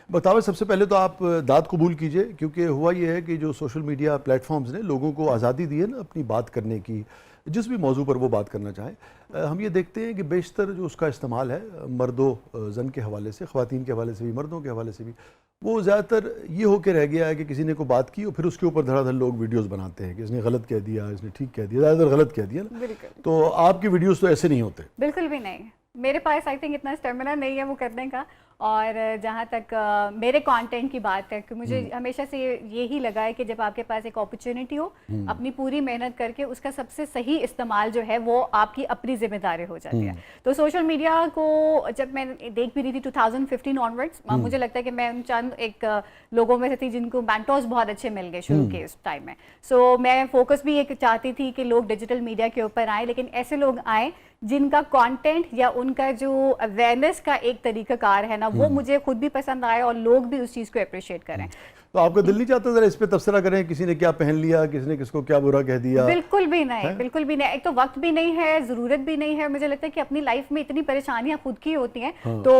बताओ, सबसे पहले तो आप दाद कबूल कीजिए, क्योंकि हुआ ये है कि जो सोशल मीडिया प्लेटफॉर्म्स ने लोगों को आज़ादी दी है ना अपनी बात करने की, जिस भी मौजू पर वो बात करना चाहें। हम ये देखते हैं कि बेशतर जो उसका इस्तेमाल है मर्दों जन के हवाले से, ख़वातीन के हवाले से भी, मर्दों के हवाले से भी, वो ज़्यादातर ये होकर रह गया है कि किसी ने को बात की और फिर उसके ऊपर धड़ाधड़ लोग वीडियोज़ बनाते हैं कि इसने गलत कह दिया, इसने ठीक कह दिया, ज़्यादातर गलत कह दिया ना। तो आपकी वीडियोज़ तो ऐसे नहीं होते। बिल्कुल भी नहीं, मेरे पास आई थिंक इतना स्टेमिना नहीं है वो करने का। और जहाँ तक मेरे कंटेंट की बात है कि मुझे हमेशा से यही लगा है कि जब आपके पास एक अपॉर्चुनिटी हो, अपनी पूरी मेहनत करके उसका सबसे सही इस्तेमाल जो है वो आपकी अपनी जिम्मेदारी हो जाती है। तो सोशल मीडिया को जब मैं देख भी रही थी 2015 ऑनवर्ड्स, मुझे लगता है कि मैं उन चंद एक लोगों में से थी जिनको मेंटोर्स बहुत अच्छे मिल गए शुरू के उस टाइम में। सो मैं फोकस भी एक चाहती थी कि लोग डिजिटल मीडिया के ऊपर आए, लेकिन ऐसे लोग आए जिनका कंटेंट या उनका जो अवेयरनेस का एक तरीकाकार है ना, वो मुझे खुद भी पसंद आया और लोग भी उस चीज़ को अप्रिशिएट करें। तो आपका दिल नहीं चाहता जरा इस पे तबसरा करें, किसी ने क्या पहन लिया, किसी ने किसको क्या बुरा कह दिया? बिल्कुल भी नहीं, बिल्कुल भी नहीं। एक तो वक्त भी नहीं है, ज़रूरत भी नहीं है। मुझे लगता है कि अपनी लाइफ में इतनी परेशानियां खुद की होती हैं। तो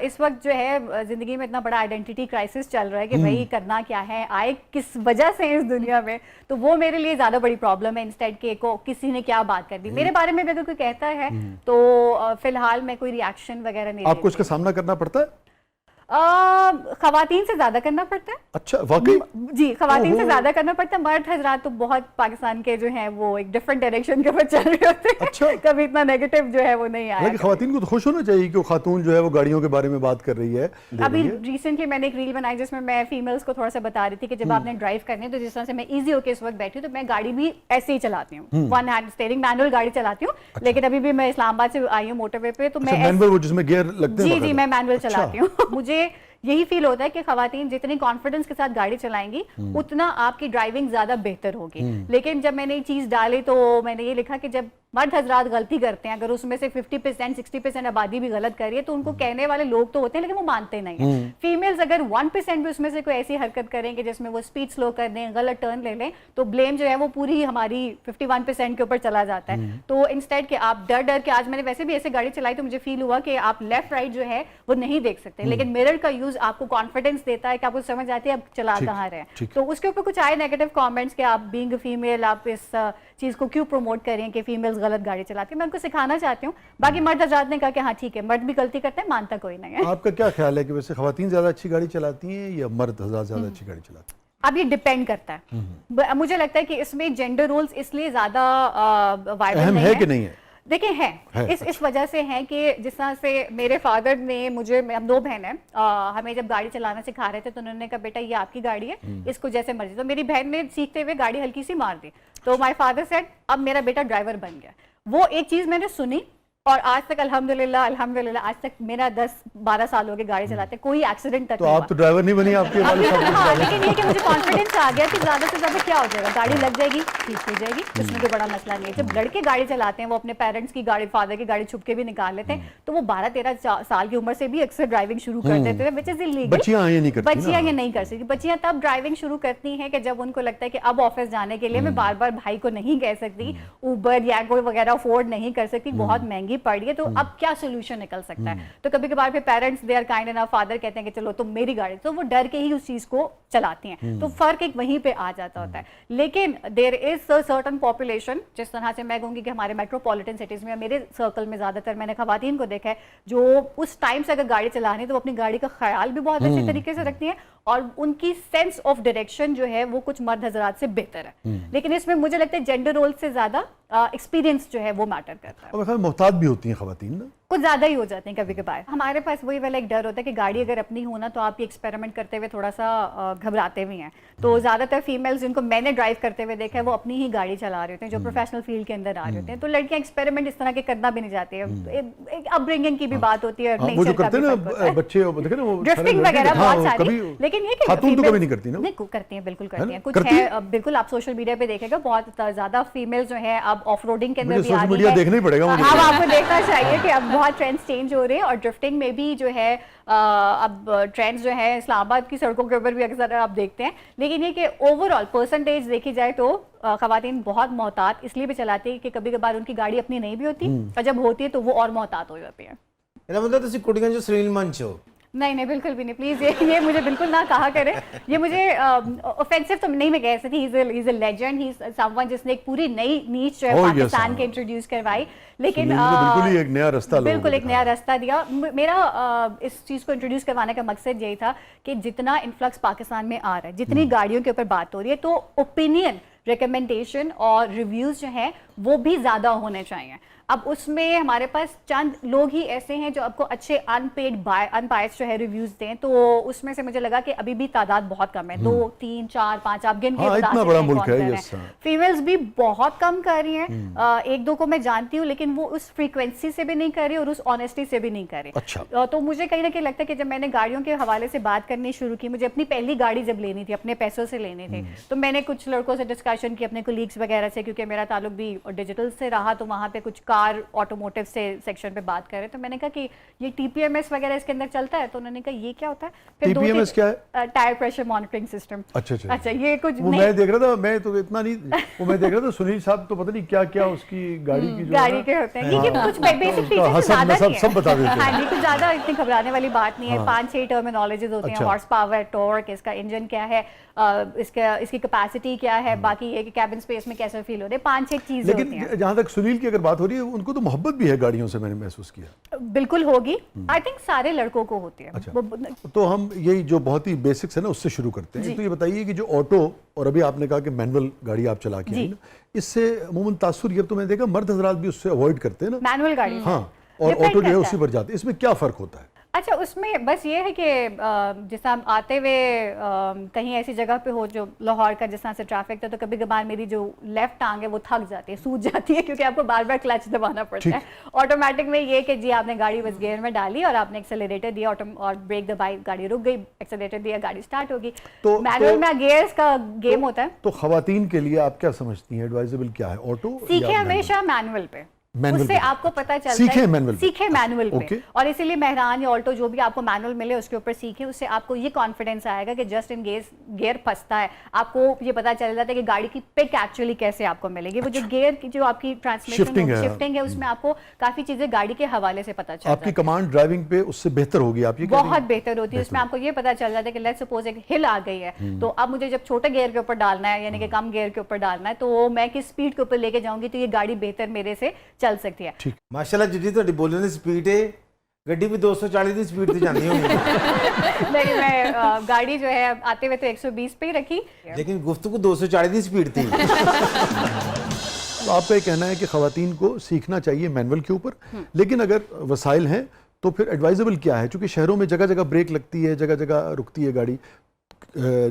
इस वक्त जो है ज़िंदगी में इतना बड़ा आइडेंटिटी क्राइसिस चल रहा है कि भाई करना क्या है, आए किस वजह से इस दुनिया में, तो वो मेरे लिए ज़्यादा बड़ी प्रॉब्लम है। इंस्टेड के को किसी ने क्या बात कर दी मेरे बारे में, अगर कोई कहता है तो फिलहाल मैं कोई रिएक्शन वगैरह नहीं। आपको इसका सामना करना पड़ता है? खवातीन से ज्यादा करना पड़ता है। अच्छा, वाकई? जी, खवातीन से ज्यादा करना पड़ता है। मर्द हजरात तो बहुत पाकिस्तान के जो हैं वो एक डिफरेंट डायरेक्शन के ऊपर चल रहे होते हैं। अच्छा। कभी इतना नेगेटिव जो है वो नहीं आया। लेकिन खवातीन को तो खुश होना चाहिए कि वो खातून जो है वो गाड़ियों के बारे में बात कर रही है। अभी रिसेंटली मैंने एक रील बनाई जिसमें मैं फीमेल्स को थोड़ा सा बता रही थी कि जब आपने ड्राइव करनी है तो जिस तरह से मैं इजी होकर इस वक्त बैठी हूँ, तो मैं गाड़ी भी ऐसे ही चलाती हूँ, वन हैंड स्टीयरिंग मैनुअल गाड़ी चलाती हूँ। लेकिन अभी भी मैं इस्लामाबाद से आई हूँ मोटरवे पे, तो मैं मैनुअल, जिसमें गियर लगते हैं? जी, मैं मैनुअल चलाती हूँ। मुझे यही फील होता है कि खवातीन जितनी कॉन्फिडेंस के साथ गाड़ी चलाएंगी उतना आपकी ड्राइविंग ज्यादा बेहतर होगी। लेकिन जब मैंने ये चीज डाली तो मैंने ये लिखा कि जब मर्द हजरात गलती करते हैं, अगर उसमें से 50% 60% आबादी भी गलत कर रही है तो उनको कहने वाले लोग तो होते हैं लेकिन वो मानते नहीं है। फीमेल्स अगर 1% भी उसमें से कोई ऐसी हरकत करेंगे जिसमें वो स्पीड स्लो कर दें, गलत टर्न ले लें, तो ब्लेम जो है वो पूरी हमारी 51% के ऊपर चला जाता है। तो इंस्टेड के आप डर डर के, आज मैंने वैसे भी ऐसे गाड़ी चलाई तो मुझे फील हुआ कि आप लेफ्ट राइट जो है वो नहीं देख सकते, लेकिन मिरर का यूज आपको कॉन्फिडेंस देता है कि आपको समझ आती है आप चला कहाँ रहे हैं। तो उसके ऊपर कुछ आए नेगेटिव कॉमेंट्स कि आप बीइंग फीमेल आप इस चीज को क्यों प्रमोट करें कि फीमेल्स गलत गाड़ी चलाती है। मैं उनको सिखाना चाहती हूँ। बाकी मर्द हजरात ने कहा कि हाँ ठीक है, मर्द भी गलती करते हैं, मानता कोई नहीं है। आपका क्या ख्याल है कि वैसे खवातीन ज्यादा अच्छी गाड़ी चलाती हैं या मर्द हजरात ज्यादा अच्छी गाड़ी चलाते हैं? अब ये डिपेंड करता है। मुझे लगता है कि इसमें जेंडर रोल्स इसलिए ज्यादा वायबल नहीं है कि नहीं है। देखिए है इस वजह से है कि जिस तरह से मेरे फादर ने मुझे, हम 2 बहन हैं, हमें जब गाड़ी चलाना सिखा रहे थे तो उन्होंने कहा बेटा ये आपकी गाड़ी है, इसको जैसे मर्जी। तो मेरी बहन ने सीखते हुए गाड़ी हल्की सी मार दी, तो माय फादर सेड अब मेरा बेटा ड्राइवर बन गया। वो एक चीज मैंने सुनी और आज तक अल्हम्दुलिल्लाह आज तक मेरा 10-12 साल हो गए गाड़ी चलाते, कोई एक्सीडेंट तक तो आप तो ड्राइवर नहीं बनी आपके वाले साहब? हाँ, लेकिन ये कि मुझे कॉन्फिडेंस आ गया कि ज्यादा से ज्यादा क्या हो जाएगा, गाड़ी लग जाएगी, ठीक हो जाएगी, इसमें कोई बड़ा मसला नहीं है। जब लड़के गाड़ी चलाते हैं वो अपने पेरेंट्स की गाड़ी, फादर की गाड़ी छुप के भी निकाल लेते हैं, तो वो 12-13 साल की उम्र से भी अक्सर ड्राइविंग शुरू कर देते हैं, व्हिच इज इलीगल। बच्चियां ये नहीं करती, बच्चियां ये नहीं कर सकती। बच्चियां तब ड्राइविंग शुरू करती हैं कि जब उनको लगता है कि अब ऑफिस जाने के लिए मैं बार बार भाई को नहीं कह सकती, उबर या कोई वगैरह अफोर्ड नहीं कर सकती, बहुत महंगी पड़ रही है, तो अब क्या सोल्यूशन निकल सकता है। तो कभी कभार फिर parents they are kind enough, father कहते हैं कि चलो तुम मेरी गाड़ी, तो वो डर के ही उस चीज को चलाती हैं। तो फर्क एक वहीं पे आ जाता होता है। लेकिन देयर इज सर्टेन पॉपुलेशन, जिस तरह से मैं कहूंगी कि हमारे मेट्रोपॉलिटन सिटीज में, मेरे सर्कल में ज्यादातर मैंने खवातीन को देखा है जो उस टाइम से अगर गाड़ी चलानी है तो वो अपनी गाड़ी का ख्याल भी बहुत अच्छे तरीके से रखती है और उनकी सेंस ऑफ डायरेक्शन जो है वो कुछ मर्द हजरात से बेहतर है। लेकिन इसमें मुझे लगता है जेंडर रोल से ज्यादा एक्सपीरियंस जो है वो मैटर करता है। और मोहतात भी होती हैं खवातीन ना, कुछ ज्यादा ही हो जाते हैं कभी कभार। हमारे पास वही वाला एक डर होता है कि गाड़ी अगर अपनी हो ना तो आप ये एक्सपेरिमेंट करते हुए थोड़ा सा घबराते भी हैं। तो ज्यादातर फीमेल्स जिनको मैंने ड्राइव करते हुए देखा है वो अपनी ही गाड़ी चला रहे होते हैं, जो प्रोफेशनल फील्ड के अंदर आ रहे होते हैं। तो लड़कियां एक्सपेरिमेंट इस तरह के करना भी नहीं चाहती है। एक अपब्रिंगिंग की भी बात होती है, वो जो करते हैं ना बच्चे, देखे ना वो ड्रिफ्टिंग वगैरह बहुत सारी। लेकिन ये कि खातून तो कभी नहीं करती ना? नहीं करती हैं, बिल्कुल करती हैं। कुछ है, बिल्कुल आप सोशल मीडिया पे देखेगा बहुत ज्यादा फीमेल जो है अब ऑफ रोडिंग के अंदर भी आ रही है। देखना ही पड़ेगा मुझे। अब आपको देखना चाहिए कि अब बहुत ट्रेंड्स चेंज हो रहे हैं और ड्रिफ्टिंग में भी जो है अब ट्रेंड्स जो है इस्लामाबाद की सड़कों के ऊपर भी अक्सर आप देखते हैं। लेकिन ये कि ओवरऑल परसेंटेज देखी जाए तो खवातीन बहुत मोहतात इसलिए भी चलाती है कि कभी कभार उनकी गाड़ी अपनी नहीं भी होती और जब होती है तो वो और मोहतात हो जाती है। मतलब तुसी कुड़ियां जो सलील मंच हो नहीं नहीं बिल्कुल भी नहीं, प्लीज ये मुझे बिल्कुल ना कहा करें, ये मुझे ऑफेंसिव तो नहीं मैं कह सकती। He is a legend, he is someone जिसने एक पूरी नई नीच जो है पाकिस्तान के इंट्रोड्यूस करवाई। लेकिन बिल्कुल ही एक नया रास्ता, बिल्कुल एक नया रास्ता दिया। मेरा इस चीज़ को इंट्रोड्यूस करवाने का मकसद यही था कि जितना इन्फ्लक्स पाकिस्तान में आ रहा है, जितनी गाड़ियों के ऊपर बात हो रही है, तो ओपिनियन, रिकमेंडेशन और रिव्यूज़ जो हैं वो भी ज़्यादा होने चाहिए। अब उसमें हमारे पास चंद लोग ही ऐसे हैं जो आपको अच्छे अनबायस्ड जो है रिव्यूज दें, तो उसमें से मुझे लगा कि अभी भी तादाद बहुत कम है, 2 3 4 5 आप गिन के बता इतना बड़ा मुल्क है। फीमेल्स भी बहुत कम कर रही हैं, एक दो को मैं जानती हूँ, लेकिन वो उस फ्रीक्वेंसी से भी नहीं कर रही और उस ऑनेस्टी से भी नहीं कर रही। अच्छा। तो मुझे कहीं ना कहीं लगता है कि जब मैंने गाड़ियों के हवाले से बात करनी शुरू की, मुझे अपनी पहली गाड़ी जब लेनी थी, अपने पैसों से लेनी थी, तो मैंने कुछ लड़कों से डिस्कशन की, अपने कोलीग्स वगैरह से, क्योंकि मेरा ताल्लुक भी डिजिटल से रहा, तो वहाँ पे कुछ कार ऑटोमोटिव से सेक्शन पे बात कर रहे, तो मैंने कहा कि ये टीपीएमएस वगैरह इसके अंदर चलता है, तो उन्होंने कहा ये क्या होता है। फिर टीपीएमएस क्या है? Tyre pressure monitoring system. अच्छा, ये कुछ वो मैं देख रहा था, मैं तो इतना नहीं, वो मैं देख रहा था सुनील साहब तो पता नहीं क्या क्या उसकी गाड़ी की जो गाड़ी के होते हैं, ये कुछ बेसिक फीचर्स ज्यादा नहीं है, सब बता देते हैं। हाँ जी, कुछ ज्यादा इतनी घबराने वाली बात नहीं है। 5-6 टर्मिनोलॉजीज होती हैं, हॉर्स पावर, टॉर्क, इसका इंजन क्या है, इसकी कैपेसिटी क्या है, बाकी ये कि कैबिन स्पेस में कैसे फील हो रहे हैं, 5-6 चीजें होती हैं। लेकिन जहां तक सुनील की अगर बात हो रही है, उनको तो मोहब्बत भी है गाड़ियों से, मैंने महसूस किया। बिल्कुल होगी, आई थिंक सारे लड़कों को होती है। अच्छा। तो हम यही जो बहुत ही बेसिक्स है ना उससे शुरू करते हैं। तो ये बताइए कि जो ऑटो, और अभी आपने कहा कि मैनुअल गाड़ी आप चला के आई ना, इससे अमूमन तासुर, ये तो मैंने देखा मर्द हजरात भी उससे अवॉइड करते हैं ना, मैनुअल गाड़ी। हाँ, और ऑटो जो है उसी पर जाते हैं, इसमें क्या फर्क होता है? अच्छा, उसमें बस ये है कि जैसा हम आते हुए कहीं ऐसी जगह पे हो जो लाहौर का, जिस तरह से ट्रैफिक था, तो कभी कभार मेरी जो लेफ्ट टांग है वो थक जाती है, सूज जाती है, क्योंकि आपको बार बार क्लच दबाना पड़ता है। ऑटोमेटिक में ये कि जी आपने गाड़ी बस गियर में डाली और आपने एक्सेलरेटर दिया और ब्रेक दबाई, गाड़ी रुक गई, एक्सेलरेटर दिया, गाड़ी स्टार्ट होगी। तो मैनुअल में गियर्स का गेम होता है। तो खवातीन के लिए आप क्या समझती हैं, एडवाइजेबल क्या है? ऑटो सीखे हमेशा मैनुअल पे, उससे आपको पता चलता है, सीखे मैनुअल पे। और इसीलिए मेहरान या ऑल्टो जो भी आपको मैनुअल मिले उसके ऊपर सीखे, उससे आपको ये कॉन्फिडेंस आएगा कि जस्ट इन केस गियर फंसता है, आपको ये पता चल जाता है कि गाड़ी की पिक एक्चुअली कैसे आपको मिलेगी। वो जो गियर की जो आपकी ट्रांसमिशन शिफ्टिंग है, उसमें आपको काफी चीजें गाड़ी के हवाले से पता चलता है। आपकी कमांड ड्राइविंग पे उससे बेहतर होगी, आप ये बहुत बेहतर होती है। उसमें आपको ये पता चल जाता है कि लेट्स सपोज एक हिल आ गई है, तो अब मुझे जब छोटे गियर के ऊपर डालना है, यानी कि कम गियर के ऊपर डालना है, तो मैं किस स्पीड के ऊपर लेके जाऊंगी तो ये गाड़ी बेहतर मेरे से चल सकती है। माशाल्लाह जी ਤੁਹਾਡੀ ਬੋਲਣ ਦੀ ਸਪੀਡ ਹੈ, ਗੱਡੀ ਵੀ 240 ਦੀ ਸਪੀਡ ਤੇ ਜਾਂਦੀ ਹੋਣੀ। नहीं, मैं गाड़ी जो है आते हुए तो 120 पे ही रखी, लेकिन गुफ्तगू 240 की स्पीड थी। तो आपका ये कहना है कि खवातीन को सीखना चाहिए मैनुअल के ऊपर, लेकिन अगर वसाइल हैं तो फिर एडवाइजेबल क्या है? क्योंकि शहरों में जगह जगह ब्रेक लगती है, जगह जगह रुकती है गाड़ी,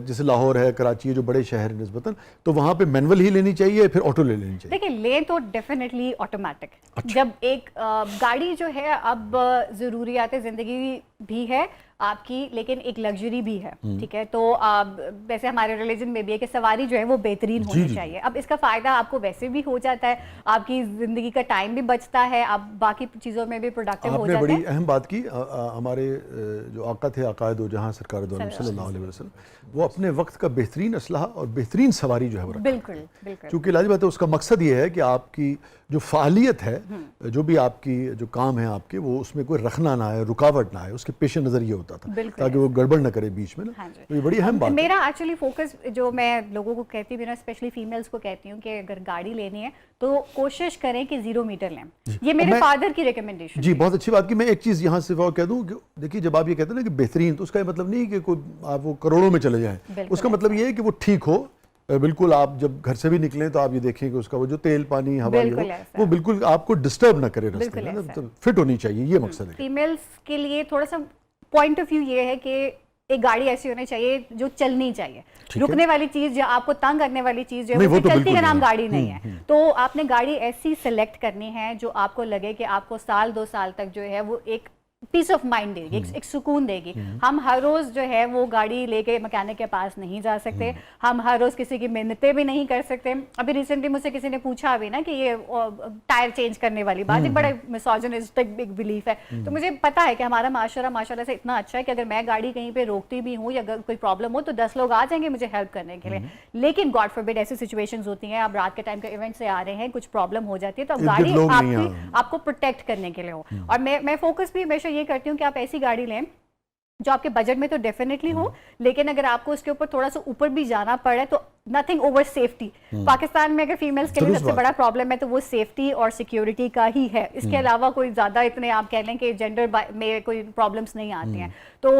जैसे लाहौर है, कराची है, जो बड़े शहर है निस्बतन, तो वहां पे मैनुअल ही लेनी चाहिए, फिर ऑटो ले लेनी चाहिए? देखिए, ले तो डेफिनेटली ऑटोमेटिक। जब एक गाड़ी जो है, अब ज़रूरियात ज़िंदगी भी है आपकी, लेकिन एक लग्जरी भी है, ठीक है? तो वैसे हमारे रिलीजन में भी है कि सवारी जो है वो बेहतरीन होनी चाहिए। अब इसका फ़ायदा आपको वैसे भी हो जाता है, आपकी ज़िंदगी का टाइम भी बचता है, आप बाकी चीज़ों में भी प्रोडक्टिव हो जाते हैं। आपने बड़ी अहम बात की, हमारे जो आका थे, आकाए दो जहां सरकार दो सल्लल्लाहु अलैहि वसल्लम, वो अपने वक्त का बेहतरीन असलहा और बेहतरीन सवारी जो है वो, बिल्कुल बिल्कुल, क्योंकि लाजिम बात है, उसका मकसद ये है कि आपकी जो फालियत है, जो भी आपकी जो काम है आपके, वो उसमें कोई रखना ना है, रुकावट ना है, उसके पेश नज़र ये होता था ताकि वो गड़बड़ ना करे बीच में ना। हाँ, तो ये बड़ी अहम बात है। मेरा एक्चुअली फोकस जो मैं लोगों को कहती हूँ ना, स्पेशली फीमेल्स को कहती हूँ कि अगर गाड़ी लेनी है तो कोशिश करें कि 0 मीटर लें। ये मेरे फादर की रिकमेंडेशन जी, बहुत अच्छी बात की। मैं एक चीज़ यहाँ से और कह दूँ कि देखिए, जब आप ये कहते हैं ना कि बेहतरीन, तो उसका ये मतलब नहीं कि कोई आप वो करोड़ों में चले जाएं, उसका मतलब ये है कि वो ठीक हो बिल्कुल। आप जब घर से भी निकलें तो आप ये देखें कि उसका वो जो तेल पानी हवा वो बिल्कुल आपको डिस्टर्ब ना करे रास्ते में, तो फिट होनी चाहिए, ये मकसद है। फीमेल्स के लिए थोड़ा सा पॉइंट ऑफ व्यू ये है कि एक गाड़ी ऐसी होनी चाहिए जो चलनी चाहिए, रुकने वाली चीज या आपको तंग करने वाली चीज जो है वो चलती का नाम गाड़ी नहीं है। तो आपने गाड़ी ऐसी सिलेक्ट करनी है जो आपको लगे कि आपको 1-2 साल तक जो है वो एक पीस ऑफ माइंड देगी, एक सुकून देगी। हम हर रोज जो है वो गाड़ी लेके मैकेनिक के पास नहीं जा सकते, हम हर रोज किसी की मिन्नतें भी नहीं कर सकते। अभी रिसेंटली मुझसे किसी ने पूछा भी ना कि ये टायर चेंज करने वाली बात, एक बड़ा मिसोजिनिस्टिक एक बिलीफ है। तो मुझे पता है कि हमारा माशरा माशाल्लाह से इतना अच्छा है कि अगर मैं गाड़ी कहीं पे रोकती भी हूँ या अगर कोई प्रॉब्लम हो तो 10 लोग आ जाएंगे मुझे हेल्प करने के लिए। लेकिन गॉड फॉरबिड ऐसी सिचुएशंस होती हैं, आप रात के टाइम के इवेंट से आ रहे हैं, कुछ प्रॉब्लम हो जाती है, तो गाड़ी आपको प्रोटेक्ट करने के लिए हो। और मैं फोकस भी हमेशा ये करती हूँ कि आप ऐसी गाड़ी लें जो आपके बजट में तो डेफिनेटली हो, लेकिन अगर आपको उसके ऊपर थोड़ा सा ऊपर भी जाना पड़े तो नथिंग ओवर सेफ्टी। पाकिस्तान में अगर फीमेल्स के लिए दुरुस्त सबसे बात। बड़ा प्रॉब्लम है तो वो सेफ्टी और सिक्योरिटी का ही है। इसके अलावा कोई ज्यादा इतने आप कह लें कि जेंडर में कोई प्रॉब्लम्स नहीं आती हैं। तो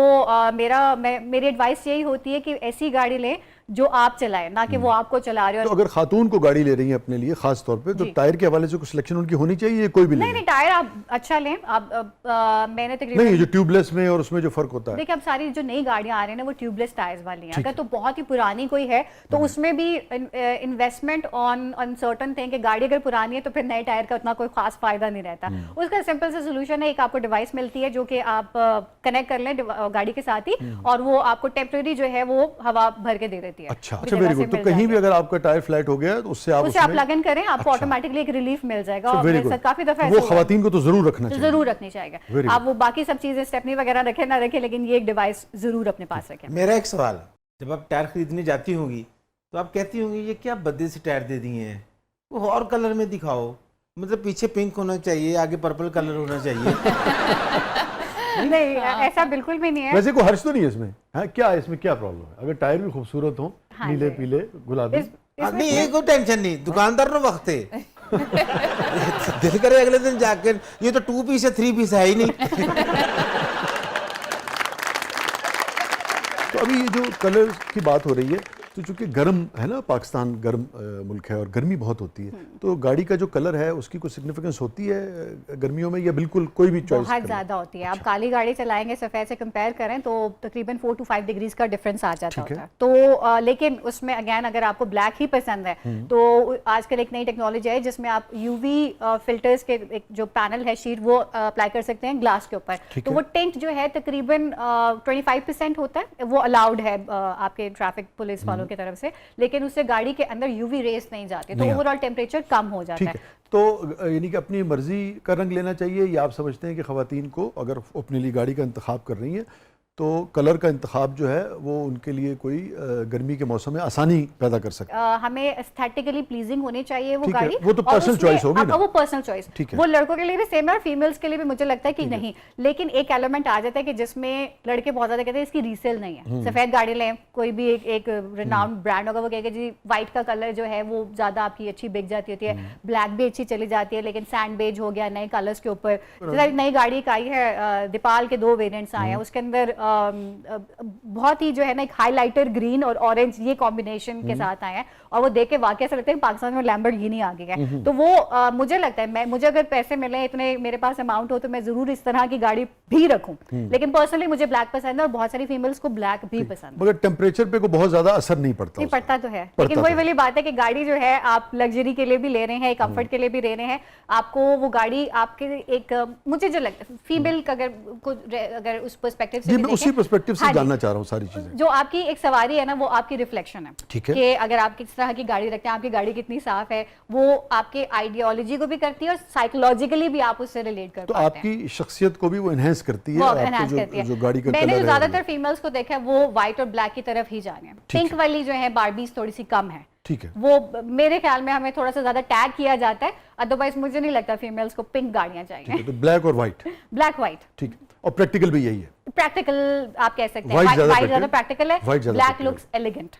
मेरी एडवाइस यही होती है कि ऐसी गाड़ी लें जो आप चलाएं, ना कि वो आपको चला रहे हो। तो अगर खातून को गाड़ी ले रही है अपने लिए खास तौर पे, तो जी। टायर के हवाले से कुछ सिलेक्शन उनकी होनी चाहिए, कोई भी ले नहीं ले? नहीं, टायर आप अच्छा लें। मैंने नहीं, तकरीबन जो ट्यूबलेस में और उसमें जो फर्क होता है। देखिए, अब सारी जो नई गाड़ियां आ रही हैं ना वो ट्यूबलेस टायर्स वाली हैं। अगर तो बहुत ही पुरानी कोई है तो उसमें भी इन्वेस्टमेंट ऑन सर्टन थिंग कि गाड़ी अगर पुरानी है तो फिर नए टायर का उतना कोई खास फायदा नहीं रहता। उसका सिंपल सा सोल्यूशन है, एक आपको डिवाइस मिलती है जो कि आप कनेक्ट कर लें गाड़ी के साथ ही, और वो आपको टेम्परेरी जो है वो हवा भर के दे देती है। अच्छा भी अच्छा, जगह वेरी से गुड। तो मिल कहीं भी जाएगा। अगर आपका टायर फ्लैट हो गया तो उससे आप उसे आप उसमें प्लग इन करें, आपको अच्छा। ऑटोमेटिकली एक रिलीफ मिल जाएगा। और वेरी मेरे गुड। साथ काफी दफा वो ऐसा हुआ है। खवातीन को तो जरूर रखना चाहिए। जरूर रखनी चाहिए। Very आप वो बाकी सब चीजें स्टेपनी वगैरह रखें ना रखें, लेकिन ये एक डिवाइस जरूर अपने पास रखें। मेरा एक सवाल, जब आप टायर खरीदने जाती होंगी तो आप कहती होंगी ये क्या बदले से टायर दे दिए हैं, वो और कलर में दिखाओ, मतलब पीछे पिंक होना चाहिए, आगे पर्पल कलर होना चाहिए। नहीं, ऐसा बिल्कुल भी नहीं है। वैसे कोई हर्ष तो नहीं है इसमें? हाँ, क्या है इसमें, क्या प्रॉब्लम है? अगर टायर भी खूबसूरत हो, हाँ नीले जी। पीले गुलाबी, इसमें नहीं, ये कोई टेंशन नहीं, दुकानदार नो वक्त है। दिल करे अगले दिन जाके, ये तो 2 पीस है 3 पीस है ही नहीं। तो अभी ये जो कलर की बात हो रही है, तो चूंकि गर्म है ना, पाकिस्तान गर्म मुल्क है और गर्मी बहुत होती है, तो गाड़ी का जो कलर है उसकी कोई सिग्निफिकेंस होती है गर्मियों में, या बिल्कुल कोई भी चॉइस? बहुत ज्यादा होती है। आप काली गाड़ी चलाएंगे सफेद से कंपेयर करें तो तकरीबन 4 to 5 डिग्रीज का डिफरेंस आ जाता ठीक है। होता है। तो लेकिन उसमें अगेन अगर आपको ब्लैक ही पसंद है तो आजकल एक नई टेक्नोलॉजी है जिसमें आप यूवी फिल्टर्स के एक जो पैनल है, शीट, वो अप्लाई कर सकते हैं ग्लास के ऊपर। ठीक तो है। वो टिंट जो है तकरीबन 25% होता है, वो अलाउड है आपके ट्रैफिक पुलिस वालों की तरफ से, लेकिन उससे गाड़ी के अंदर यूवी रेस नहीं जाती, तो नहीं ओवरऑल टेम्परेचर कम हो जाता ठीक है। है। तो यानी कि अपनी मर्जी का रंग लेना चाहिए, या आप समझते हैं कि खवातीन को अगर अपने लिए गाड़ी का इंतखाब कर रही हैं तो कलर का इंतखाब जो है वो उनके लिए कोई गर्मी के मौसम में आसानी पैदा कर सकता है? हमें एस्थेटिकली प्लीजिंग होनी चाहिए वो ठीक है, गाड़ी। वो तो और personal उसमें choice होगी ना। वो पर्सनल चॉइस, ठीक है। वो लड़कों के लिए भी सेम है और फीमेल्स के लिए भी मुझे लगता है कि नहीं, लेकिन एक एलिमेंट आ जाता है कि जिसमें लड़के बहुत ज्यादा कहते हैं इसकी रीसेल नहीं है। सफेद गाड़ी लें, कोई भी एक रिनाउंड ब्रांड होगा, वो कहेगा जी व्हाइट का कलर जो है वो ज्यादा आपकी अच्छी बिक जाती होती है, ब्लैक भी अच्छी चली जाती है, लेकिन सैंड बेज हो गया नए कलर्स के ऊपर। जैसे नई गाड़ी का आई है दीपाल के 2 वेरिएंट्स आए हैं, उसके अंदर बहुत ही जो है ना एक हाईलाइटर ग्रीन और ऑरेंज ये कॉम्बिनेशन के साथ आए हैं, और वो देख के वाकई ऐसा लगता है पाकिस्तान में लैम्बोर्गिनी आ गई है। तो वो मुझे लगता है, मुझे अगर पैसे मिले इतने, मेरे पास अमाउंट हो, तो मैं जरूर इस तरह की गाड़ी भी रखूं। लेकिन पर्सनली मुझे ब्लैक पसंद है और बहुत सारी फीमेल्स को ब्लैक भी पसंद है। मगर टेम्परेचर पे को बहुत ज्यादा असर नहीं पड़ता नहीं उसका। पड़ता तो है, पड़ता लेकिन तो वही है। वाली बात है कि गाड़ी जो है आप लग्जरी के लिए भी ले रहे हैं, कंफर्ट के लिए भी ले रहे हैं, आपको वो गाड़ी आपके एक मुझे जो लगता है फीमेल का अगर उस पर्सपेक्टिव से जी, भी मैं उसी देखें, पर्सपेक्टिव से हाँ जी, जानना चाह रहा हूँ सारी चीजें। जो आपकी एक सवारी है ना वो आपकी रिफ्लेक्शन है। ठीक है। कि अगर आप किस तरह की गाड़ी रखते हैं, आपकी गाड़ी कितनी साफ है, वो आपके आइडियोलॉजी को भी करती है और साइकोलॉजिकली भी आप उससे रिलेट कर तो पाते हैं। आपकी शख्सियत को भी वो एनहेंस करती है, वो आपको enhance करती है। जो गाड़ी का मैंने कलर जो है ज्यादातर फीमेल्स को देखा है वो व्हाइट और ब्लैक की तरफ ही जा रहे हैं। पिंक वाली जो है बारबीज थोड़ी सी कम है, ठीक है। वो मेरे ख्याल में हमें थोड़ा सा ज्यादा टैग किया जाता है, अदरवाइज मुझे नहीं लगता फीमेल्स को पिंक गाड़ियां ठीक चाहिए। है, तो ब्लैक और व्हाइट, ब्लैक व्हाइट ठीक है। और प्रैक्टिकल भी यही है? प्रैक्टिकल आप कह सकते हैं, White ज्यादा व्हाइट ज्यादा practical, प्रैक्टिकल है, white ज्यादा ब्लैक practical लुक्स एलिगेंट।